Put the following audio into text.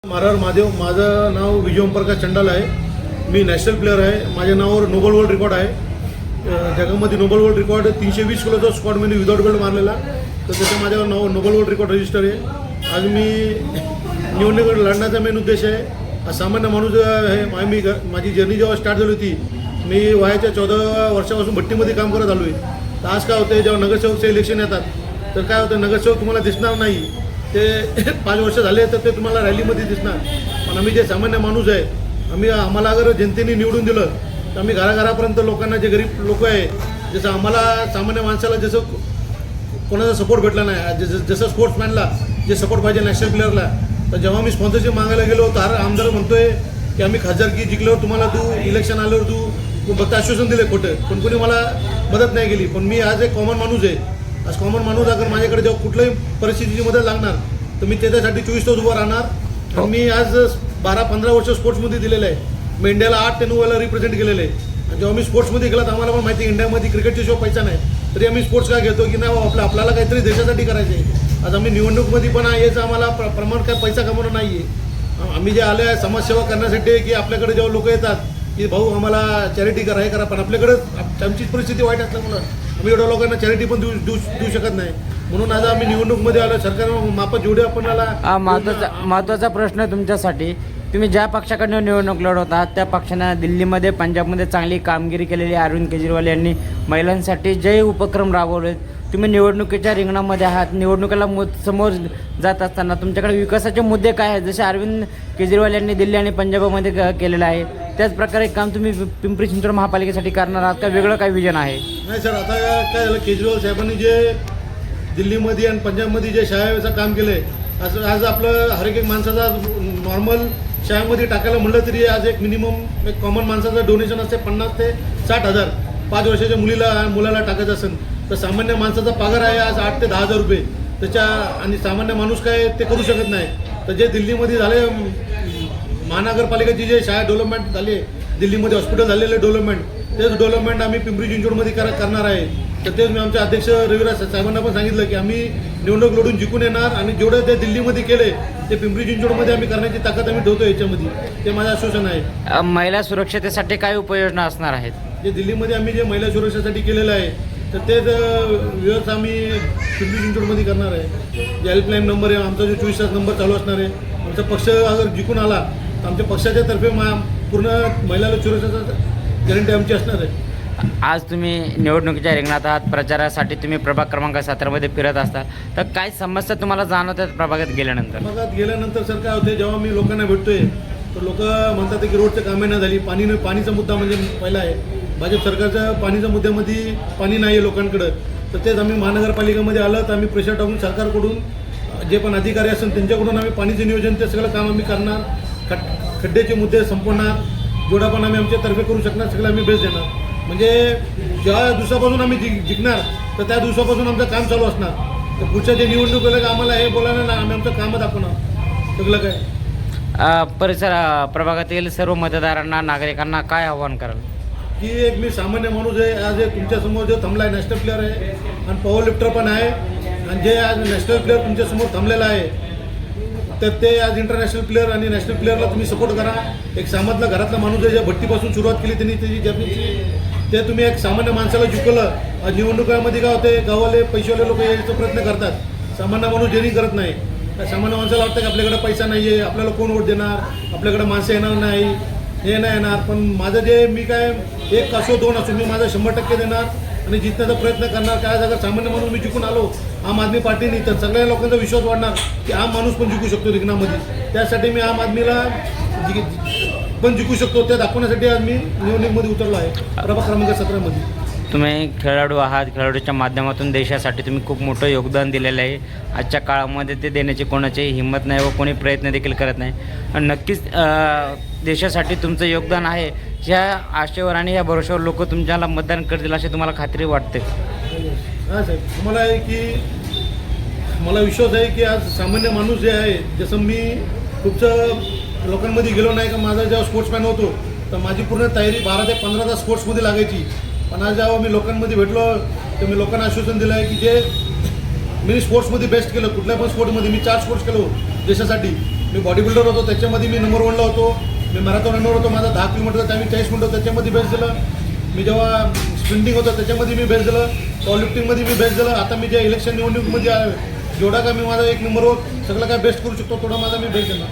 मारार महादेव, माझं नाव विजय ओमप्रकाश चंडाल आहे. मी नॅशनल प्लेअर आहे. माझ्या नावावर नोबल वर्ल्ड रेकॉर्ड आहे. जगामध्ये नोबल वर्ल्ड रेकॉर्ड 320 किलोचा स्क्वॉड मध्ये विदाउट बेल्ट मारलेला, तर त्याचं माझ्यावर नाव नोबल वर्ल्ड रेकॉर्ड रजिस्टर आहे. आज मी निवडणूक लढण्याचा मेन उद्देश आहे. सामान्य माणूस आहे. मी माझी जर्नी जेव्हा स्टार्ट झाली होती, मी वयाच्या 14 वर्षापासून भट्टीमध्ये काम करत आलो आहे. तर आज काय होतं, जेव्हा नगरसेवकचे इलेक्शन येतात तर काय होतं, नगरसेवक तुम्हाला दिसणार नाही. ते 5 वर्ष झाले तर ते तुम्हाला रॅलीमध्ये दिसणार. पण आम्ही जे सामान्य माणूस आहे, आम्हाला अगर जनतेने निवडून दिलं तर आम्ही घराघरापर्यंत लोकांना, जे गरीब लोक आहे, जसं आम्हाला सामान्य माणसाला जसं कोणाचा सपोर्ट भेटला नाही, जसं स्पोर्ट्समॅनला जे सपोर्ट पाहिजे नॅशनल प्लेअरला, तर जेव्हा मी स्पॉन्सरशिप मागायला गेलो तर आमदार म्हणतोय की आम्ही खासदारकी जिंकल्यावर तुम्हाला इलेक्शन आल्यावर तू फक्त आश्वासन दिले खोटं, पण कोणी मला मदत नाही केली. पण मी आज एक कॉमन माणूस आहे. आज कॉमन माणूस अगर माझ्याकडे जेव्हा कुठल्याही परिस्थितीची मदत लागणार तर मी त्याच्यासाठी 24 तास उभा राहणार. मी आज 12-15 वर्ष स्पोर्ट्समध्ये दिलेलं आहे. मी इंडियाला 8 ते 9 वेळेला रिप्रेझेंट केलेलं आहे. आणि जेव्हा मी स्पोर्ट्समध्ये गेला तर आम्हाला पण माहिती, इंडियामध्ये क्रिकेटच्या शिवाय पैसा नाही, तरी आम्ही स्पोर्ट्स काय घेतो की नाही आपल्याला काहीतरी देशासाठी करायचं आहे. आज आम्ही निवडणूकमध्ये पण याचं आम्हाला प्रमाण काय पैसा कमवणं नाही आहे. आम्ही जे आले आहे समाजसेवा करण्यासाठी, की आपल्याकडे जेव्हा लोक येतात की भाऊ आम्हाला चॅरिटी करा, हे करा, पण आपल्याकडं आमचीच परिस्थिती वाईट असल्यामुळं आम्ही एवढ्या लोकांना चॅरिटी पण देऊ शकत नाही. म्हणून आज आम्ही निवडणूकमध्ये आलो. सरकार माफत जेवढे आपल्याला महत्त्वाचा प्रश्न तुमच्यासाठी, तुम्ही ज्या पक्षाकडनं निवडणूक लढवतात त्या पक्षानं दिल्लीमध्ये, पंजाबमध्ये चांगली कामगिरी केलेली. अरविंद केजरीवाल यांनी महिलांसाठी जे उपक्रम राबवले. तुम्ही निवडणुकीच्या रिंगणामध्ये आहात. निवडणुकीला समोर जात असताना तुमच्याकडे विकासाचे मुद्दे काय आहेत? जसे अरविंद केजरीवाल यांनी दिल्ली आणि पंजाबमध्ये केलेलं आहे, त्याच प्रकारे काम तुम्ही पिंपरी चिंचवड महापालिकेसाठी करणार आहात का? वेगळं काय विजन आहे? नाही सर, आता काय झालं, केजरीवाल साहेबांनी जे दिल्लीमध्ये आणि पंजाबमध्ये जे शाळेचं काम केलं आहे, असं आज आपलं हर एक माणसाचा नॉर्मल शाळेमध्ये टाकायला म्हटलं तरी आज एक मिनिमम एक कॉमन माणसाचं डोनेशन असते 50 ते 60 हजार. 5 वर्षाच्या मुलाला टाकायचं असेल तर सामान्य माणसाचा पगार आहे आज 8 ते 10 हजार रुपये. आणि सामान्य माणूस काय ते करू शकत नाही. तर जे दिल्लीमध्ये झाले, महानगरपालिकेची जे शाळा डेव्हलपमेंट झाली, दिल्लीमध्ये हॉस्पिटल झालेले डेव्हलपमेंट, तेच डेव्हलपमेंट आम्ही पिंपरी चिंचवडमध्ये करणार आहे. तर तेच मी आमचे अध्यक्ष रविराज साहेबांना पण सांगितलं की आम्ही निवडणूक लढून जिंकून येणार, आणि जेवढं ते दिल्लीमध्ये केले ते पिंपरी चिंचवडमध्ये आम्ही करण्याची ताकद आम्ही ठेवतो याच्यामध्ये. ते माझं आश्वासन आहे. महिला सुरक्षतेसाठी काय उपाययोजना असणार आहेत? जे दिल्लीमध्ये आम्ही जे महिला सुरक्षेसाठी केलेलं आहे तर तेच व्यवस्था आम्ही पिंपरी चिंचवडमध्ये करणार आहे. जे हेल्पलाईन नंबर आहे आमचा, जो 24 तास नंबर चालू असणार आहे. आमचा पक्ष अगर जिंकून आला तर आमच्या पक्षाच्या तर्फे पूर्ण महिलाला सुरक्षेचा गॅरंटी आमची असणार आहे. आज तुम्ही निवडणुकीच्या रिंगणात आहात. प्रचारासाठी तुम्ही प्रभाग क्रमांक 17मध्ये फिरत असता, तर काय समस्या तुम्हाला जाणवतात प्रभागात गेल्यानंतर? सर काय होते, जेव्हा मी लोकांना भेटतोय तर लोक म्हणतात की रोडचं कामे नाही झाली, पाणीचा मुद्दा म्हणजे पहिला आहे. भाजप सरकारच्या पाणीच्या मुद्द्यामध्ये पाणी नाही आहे लोकांकडं. तर तेच आम्ही महानगरपालिकेमध्ये आलं तर आम्ही प्रेशर टाकून सरकारकडून जे पण अधिकारी असेल त्यांच्याकडून आम्ही पाणीचे नियोजन ते सगळं काम आम्ही करणार. खड्ड्याचे मुद्दे संपवणार. जेवढा पण आम्ही आमच्या तर्फे करू शकणार सगळं आम्ही बेस्ट देणार. म्हणजे ज्या दिवसापासून आम्ही जिंकणार तर त्या दिवसापासून आमचं काम चालू असणार. तर पुढच्या जे निवडणूक केलं का आम्हाला हे बोलायला ना, आम्ही आमचं कामं दाखवणार सगळं काय. परिसर प्रभागातील सर्व मतदारांना, नागरिकांना काय आव्हान कराल? की एक मी सामान्य माणूस आहे. आज तुमच्यासमोर जो थांबला आहे नॅशनल प्लेअर आहे आणि पॉवर लिफ्टर पण आहे, आणि जे आज नॅशनल प्लेअर तुमच्यासमोर थांबलेला आहे तर ते आज इंटरनॅशनल प्लेअर आणि नॅशनल प्लेअरला तुम्ही सपोर्ट करा. एक सामान्यातला घरातला माणूस आहे, ज्या भट्टीपासून सुरुवात केली त्यांनी त्याची जर्नीची, ते तुम्ही एक सामान्य माणसाला जिंकवलं. आज निवडणुकामध्ये काय होते, गावाले पैसेवाले लोक यायचा प्रयत्न करतात, सामान्य माणूस जेनी करत नाही. त्या सामान्य माणसाला वाटतं की आपल्याकडे पैसा नाही आहे, आपल्याला कोण वोट देणार, आपल्याकडे माणसं येणार नाही, हे नाही येणार. पण माझं जे मी काय 1 असो 2 असो, मी माझा 100% देणार आणि जिंकण्याचा प्रयत्न करणार. काय जागा सामान्य माणूस मी जिंकून आलो आम आदमी पार्टीने, तर सगळ्या लोकांचा विश्वास वाढणार की आम माणूस पण जिंकू शकतो रिंगणामध्ये. त्यासाठी मी आम आदमीला पण जिंकू शकतो ते दाखवण्यासाठी आज मी निवडणुकीमध्ये उतरलो आहे प्रभाग क्रमांक 17मध्ये. तुम्ही खेळाडू आहात. खेळाडूच्या माध्यमातून देशासाठी तुम्ही खूप मोठं योगदान दिलेलं आहे. आजच्या काळामध्ये ते देण्याची कोणाची हिंमत नाही व कोणी प्रयत्न देखील करत नाही. आणि नक्कीच देशासाठी तुमचं योगदान आहे. ह्या आशेवर आणि ह्या भरोश्यावर लोक तुमच्याला मतदान करतील अशी तुम्हाला खात्री वाटते? हां साहेब, तुम्हाला आहे की मला विश्वास आहे की आज सामान्य माणूस जे आहे, जसं मी खूपचं लोकांमध्ये गेलो नाही का, माझा जेव्हा स्पोर्ट्समॅन होतो तर माझी पूर्ण तयारी 12 ते 15 तास स्पोर्ट्समध्ये लागायची. पण आज जेव्हा मी लोकांमध्ये भेटलो तर मी लोकांना आश्वासन दिलं आहे की जे मी स्पोर्ट्समध्ये बेस्ट केलं, कुठल्या पण स्पोर्ट्समध्ये मी 4 स्पोर्ट्स केलो देशासाठी. मी बॉडी बिल्डर होतो, त्याच्यामध्ये मी नंबर 1ला होतो. मी मॅरेथॉन रनर होतो, माझा 10 किलोमीटरचा टायमिंग 40 मिनिटं, त्याच्यामध्ये बेस्ट दिलं. मी जेव्हा स्प्रिंटिंग होतं त्याच्यामध्ये मी बेस्ट दिलं, पॉवर लिफ्टिंगमध्ये मी बेस्ट दिलं. आता मी जे इलेक्शन निवडणुकीमध्ये जेवढा का मी माझा 1 नंबरवर सगळं काय बेस्ट करू शकतो तेवढा माझा मी बेस्ट दिला.